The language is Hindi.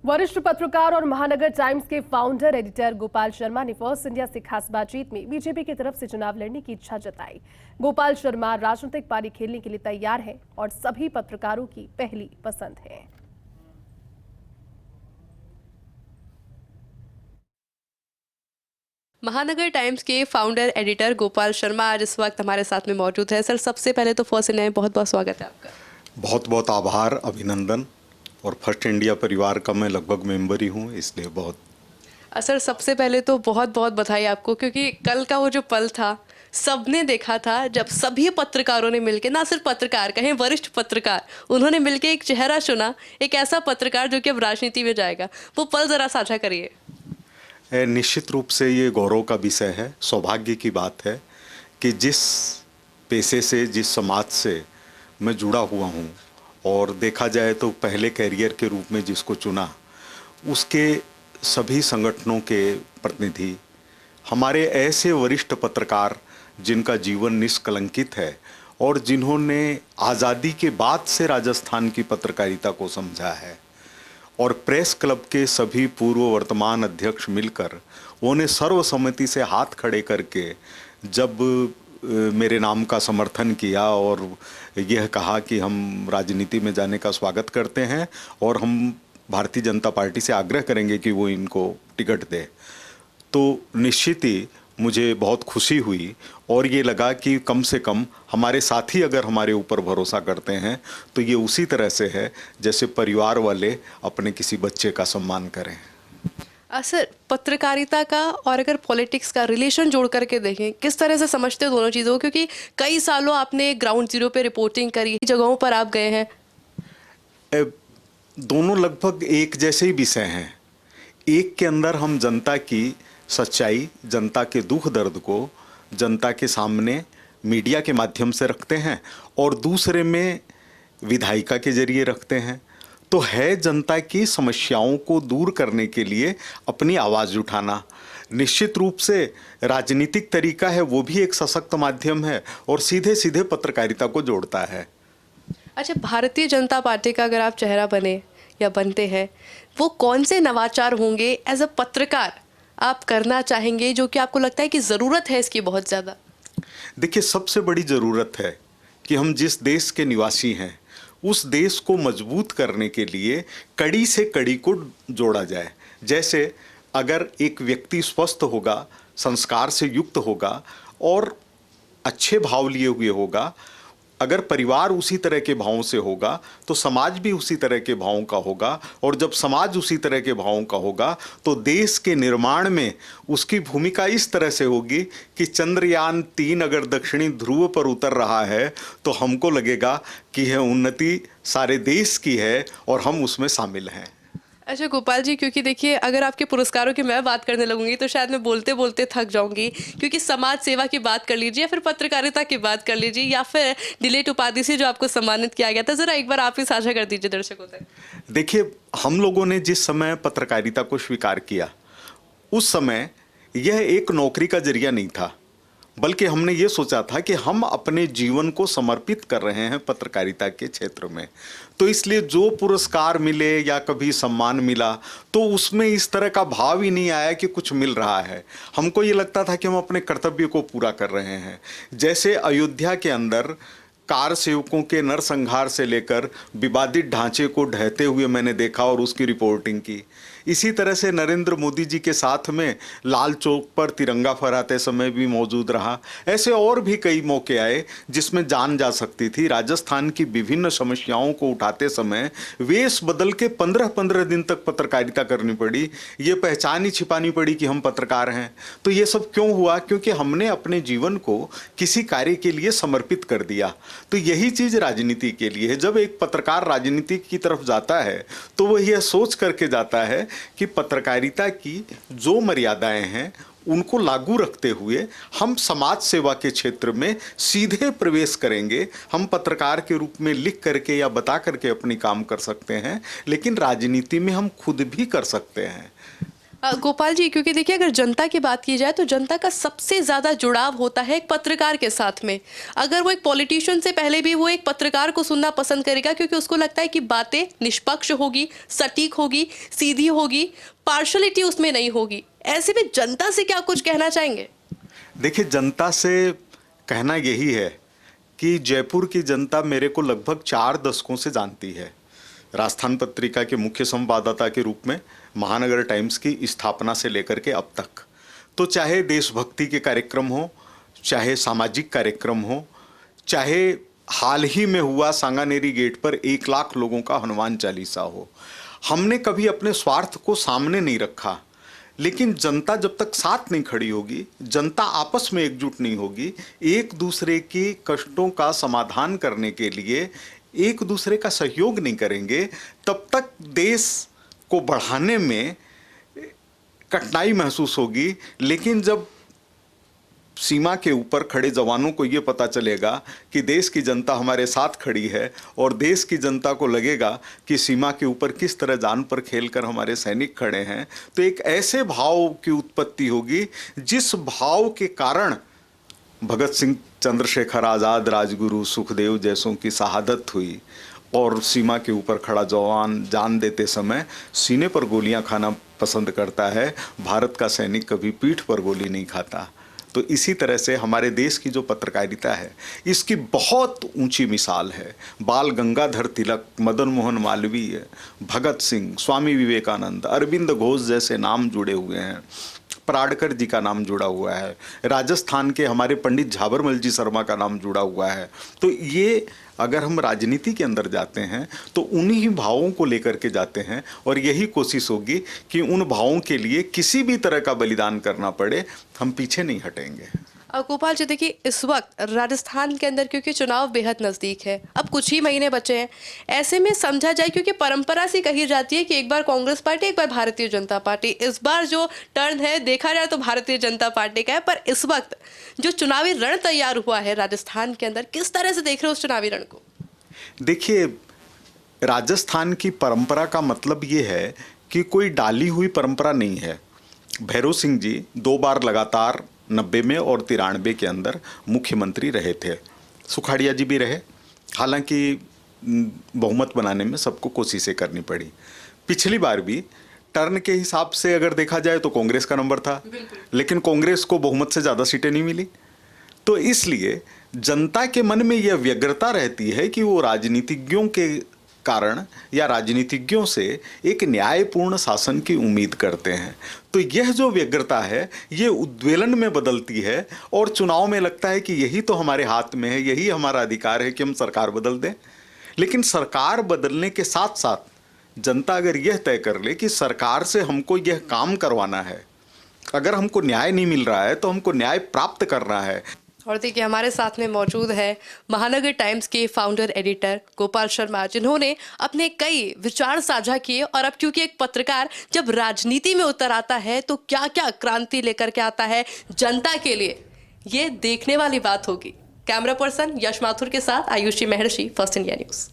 वरिष्ठ पत्रकार और महानगर टाइम्स के फाउंडर एडिटर गोपाल शर्मा ने फर्स्ट इंडिया से खास बातचीत में बीजेपी की तरफ से चुनाव लड़ने की इच्छा जताई। गोपाल शर्मा राजनीतिक पारी खेलने के लिए तैयार हैं और सभी पत्रकारों की पहली पसंद है। महानगर टाइम्स के फाउंडर एडिटर गोपाल शर्मा आज इस वक्त हमारे साथ में मौजूद है। सर, सबसे पहले तो फर्स्ट इंडिया में बहुत बहुत स्वागत है आपका। बहुत बहुत आभार, अभिनंदन। और फर्स्ट इंडिया परिवार का मैं लगभग मेंबर ही हूँ, इसलिए बहुत। सर, सबसे पहले तो बहुत बहुत बधाई आपको, क्योंकि कल का वो जो पल था सबने देखा था जब सभी पत्रकारों ने मिलकर, ना सिर्फ पत्रकार कहें, वरिष्ठ पत्रकार, उन्होंने मिलकर एक चेहरा चुना, एक ऐसा पत्रकार जो कि अब राजनीति में जाएगा। वो पल ज़रा साझा करिए। निश्चित रूप से ये गौरव का विषय है, सौभाग्य की बात है कि जिस पेशे से, जिस समाज से मैं जुड़ा हुआ हूँ, और देखा जाए तो पहले कैरियर के रूप में जिसको चुना, उसके सभी संगठनों के प्रतिनिधि, हमारे ऐसे वरिष्ठ पत्रकार जिनका जीवन निष्कलंकित है और जिन्होंने आज़ादी के बाद से राजस्थान की पत्रकारिता को समझा है, और प्रेस क्लब के सभी पूर्व वर्तमान अध्यक्ष मिलकर उन्होंने सर्वसम्मति से हाथ खड़े करके जब मेरे नाम का समर्थन किया और यह कहा कि हम राजनीति में जाने का स्वागत करते हैं और हम भारतीय जनता पार्टी से आग्रह करेंगे कि वो इनको टिकट दे, तो निश्चित ही मुझे बहुत खुशी हुई। और ये लगा कि कम से कम हमारे साथी अगर हमारे ऊपर भरोसा करते हैं तो ये उसी तरह से है जैसे परिवार वाले अपने किसी बच्चे का सम्मान करें। सर, पत्रकारिता का और अगर पॉलिटिक्स का रिलेशन जोड़ करके देखें, किस तरह से समझते हो दोनों चीज़ों को? क्योंकि कई सालों आपने ग्राउंड जीरो पे रिपोर्टिंग करी, जगहों पर आप गए हैं। दोनों लगभग एक जैसे ही विषय हैं। एक के अंदर हम जनता की सच्चाई, जनता के दुख दर्द को जनता के सामने मीडिया के माध्यम से रखते हैं, और दूसरे में विधायिका के जरिए रखते हैं। तो है जनता की समस्याओं को दूर करने के लिए अपनी आवाज़ उठाना। निश्चित रूप से राजनीतिक तरीका है, वो भी एक सशक्त माध्यम है और सीधे सीधे पत्रकारिता को जोड़ता है। अच्छा, भारतीय जनता पार्टी का अगर आप चेहरा बने या बनते हैं, वो कौन से नवाचार होंगे एज अ पत्रकार आप करना चाहेंगे जो कि आपको लगता है कि ज़रूरत है इसकी बहुत ज़्यादा? देखिए, सबसे बड़ी ज़रूरत है कि हम जिस देश के निवासी हैं उस देश को मजबूत करने के लिए कड़ी से कड़ी को जोड़ा जाए। जैसे अगर एक व्यक्ति स्वस्थ होगा, संस्कार से युक्त होगा और अच्छे भाव लिए हुए होगा, अगर परिवार उसी तरह के भावों से होगा तो समाज भी उसी तरह के भावों का होगा, और जब समाज उसी तरह के भावों का होगा तो देश के निर्माण में उसकी भूमिका इस तरह से होगी कि चंद्रयान-3 अगर दक्षिणी ध्रुव पर उतर रहा है तो हमको लगेगा कि यह उन्नति सारे देश की है और हम उसमें शामिल हैं। अच्छा गोपाल जी, क्योंकि देखिए, अगर आपके पुरस्कारों की मैं बात करने लगूंगी तो शायद मैं बोलते बोलते थक जाऊंगी, क्योंकि समाज सेवा की बात कर लीजिए या फिर पत्रकारिता की बात कर लीजिए या फिर डिलेट उपाधि से जो आपको सम्मानित किया गया था, ज़रा एक बार आप ही साझा कर दीजिए दर्शकों तक। देखिए, हम लोगों ने जिस समय पत्रकारिता को स्वीकार किया उस समय यह एक नौकरी का जरिया नहीं था, बल्कि हमने ये सोचा था कि हम अपने जीवन को समर्पित कर रहे हैं पत्रकारिता के क्षेत्र में। तो इसलिए जो पुरस्कार मिले या कभी सम्मान मिला तो उसमें इस तरह का भाव ही नहीं आया कि कुछ मिल रहा है। हमको ये लगता था कि हम अपने कर्तव्य को पूरा कर रहे हैं। जैसे अयोध्या के अंदर कार सेवकों के नरसंहार से लेकर विवादित ढांचे को ढहते हुए मैंने देखा और उसकी रिपोर्टिंग की। इसी तरह से नरेंद्र मोदी जी के साथ में लाल चौक पर तिरंगा फहराते समय भी मौजूद रहा। ऐसे और भी कई मौके आए जिसमें जान जा सकती थी। राजस्थान की विभिन्न समस्याओं को उठाते समय वेश बदल के 15-15 दिन तक पत्रकारिता करनी पड़ी। ये पहचान ही छिपानी पड़ी कि हम पत्रकार हैं। तो ये सब क्यों हुआ? क्योंकि हमने अपने जीवन को किसी कार्य के लिए समर्पित कर दिया। तो यही चीज़ राजनीति के लिए है। जब एक पत्रकार राजनीति की तरफ जाता है तो वह यह सोच करके जाता है कि पत्रकारिता की जो मर्यादाएं हैं उनको लागू रखते हुए हम समाज सेवा के क्षेत्र में सीधे प्रवेश करेंगे। हम पत्रकार के रूप में लिख करके या बता करके अपनी काम कर सकते हैं, लेकिन राजनीति में हम खुद भी कर सकते हैं। गोपाल जी, क्योंकि देखिए अगर जनता की बात की जाए तो जनता का सबसे ज़्यादा जुड़ाव होता है एक पत्रकार के साथ में। अगर वो एक पॉलिटिशियन से पहले भी वो एक पत्रकार को सुनना पसंद करेगा, क्योंकि उसको लगता है कि बातें निष्पक्ष होगी, सटीक होगी, सीधी होगी, पार्शलिटी उसमें नहीं होगी। ऐसे में जनता से क्या कुछ कहना चाहेंगे? देखिए, जनता से कहना यही है कि जयपुर की जनता मेरे को लगभग 4 दशकों से जानती है। राजस्थान पत्रिका के मुख्य संवाददाता के रूप में महानगर टाइम्स की स्थापना से लेकर के अब तक, तो चाहे देशभक्ति के कार्यक्रम हो, चाहे सामाजिक कार्यक्रम हो, चाहे हाल ही में हुआ सांगानेरी गेट पर 1 लाख लोगों का हनुमान चालीसा हो, हमने कभी अपने स्वार्थ को सामने नहीं रखा। लेकिन जनता जब तक साथ नहीं खड़ी होगी, जनता आपस में एकजुट नहीं होगी, एक दूसरे के कष्टों का समाधान करने के लिए एक दूसरे का सहयोग नहीं करेंगे, तब तक देश को बढ़ाने में कठिनाई महसूस होगी। लेकिन जब सीमा के ऊपर खड़े जवानों को ये पता चलेगा कि देश की जनता हमारे साथ खड़ी है और देश की जनता को लगेगा कि सीमा के ऊपर किस तरह जान पर खेलकर हमारे सैनिक खड़े हैं, तो एक ऐसे भाव की उत्पत्ति होगी जिस भाव के कारण भगत सिंह, चंद्रशेखर आज़ाद, राजगुरु, सुखदेव जैसों की शहादत हुई और सीमा के ऊपर खड़ा जवान जान देते समय सीने पर गोलियां खाना पसंद करता है। भारत का सैनिक कभी पीठ पर गोली नहीं खाता। तो इसी तरह से हमारे देश की जो पत्रकारिता है, इसकी बहुत ऊंची मिसाल है। बाल गंगाधर तिलक, मदन मोहन मालवीय, भगत सिंह, स्वामी विवेकानंद, अरविंद घोष जैसे नाम जुड़े हुए हैं। पराडकर जी का नाम जुड़ा हुआ है। राजस्थान के हमारे पंडित झाबरमल जी शर्मा का नाम जुड़ा हुआ है। तो ये अगर हम राजनीति के अंदर जाते हैं तो उन्हीं भावों को लेकर के जाते हैं और यही कोशिश होगी कि उन भावों के लिए किसी भी तरह का बलिदान करना पड़े, हम पीछे नहीं हटेंगे। गोपाल जी, देखिए इस वक्त राजस्थान के अंदर क्योंकि चुनाव बेहद नज़दीक है, अब कुछ ही महीने बचे हैं, ऐसे में समझा जाए, क्योंकि परंपरा से कही जाती है कि एक बार कांग्रेस पार्टी, एक बार भारतीय जनता पार्टी, इस बार जो टर्न है देखा जाए तो भारतीय जनता पार्टी का है। पर इस वक्त जो चुनावी रण तैयार हुआ है राजस्थान के अंदर, किस तरह से देख रहे हो उस चुनावी रण को? देखिए, राजस्थान की परंपरा का मतलब ये है कि कोई डाली हुई परंपरा नहीं है। भैरव सिंह जी 2 बार लगातार 90 में और 93 के अंदर मुख्यमंत्री रहे थे। सुखाड़िया जी भी रहे, हालांकि बहुमत बनाने में सबको कोशिशें करनी पड़ी। पिछली बार भी टर्न के हिसाब से अगर देखा जाए तो कांग्रेस का नंबर था, लेकिन कांग्रेस को बहुमत से ज़्यादा सीटें नहीं मिली। तो इसलिए जनता के मन में यह व्यग्रता रहती है कि वो राजनीतिज्ञों के कारण या राजनीतिज्ञों से एक न्यायपूर्ण शासन की उम्मीद करते हैं। तो यह जो व्यग्रता है ये उद्वेलन में बदलती है और चुनाव में लगता है कि यही तो हमारे हाथ में है, यही हमारा अधिकार है कि हम सरकार बदल दें। लेकिन सरकार बदलने के साथ साथ जनता अगर यह तय कर ले कि सरकार से हमको यह काम करवाना है, अगर हमको न्याय नहीं मिल रहा है तो हमको न्याय प्राप्त करना है। और देखिए हमारे साथ में मौजूद है महानगर टाइम्स के फाउंडर एडिटर गोपाल शर्मा, जिन्होंने अपने कई विचार साझा किए। और अब क्योंकि एक पत्रकार जब राजनीति में उतर आता है तो क्या क्या क्रांति लेकर के आता है जनता के लिए, ये देखने वाली बात होगी। कैमरा पर्सन यश माथुर के साथ आयुषी महर्षि, फर्स्ट इंडिया न्यूज़।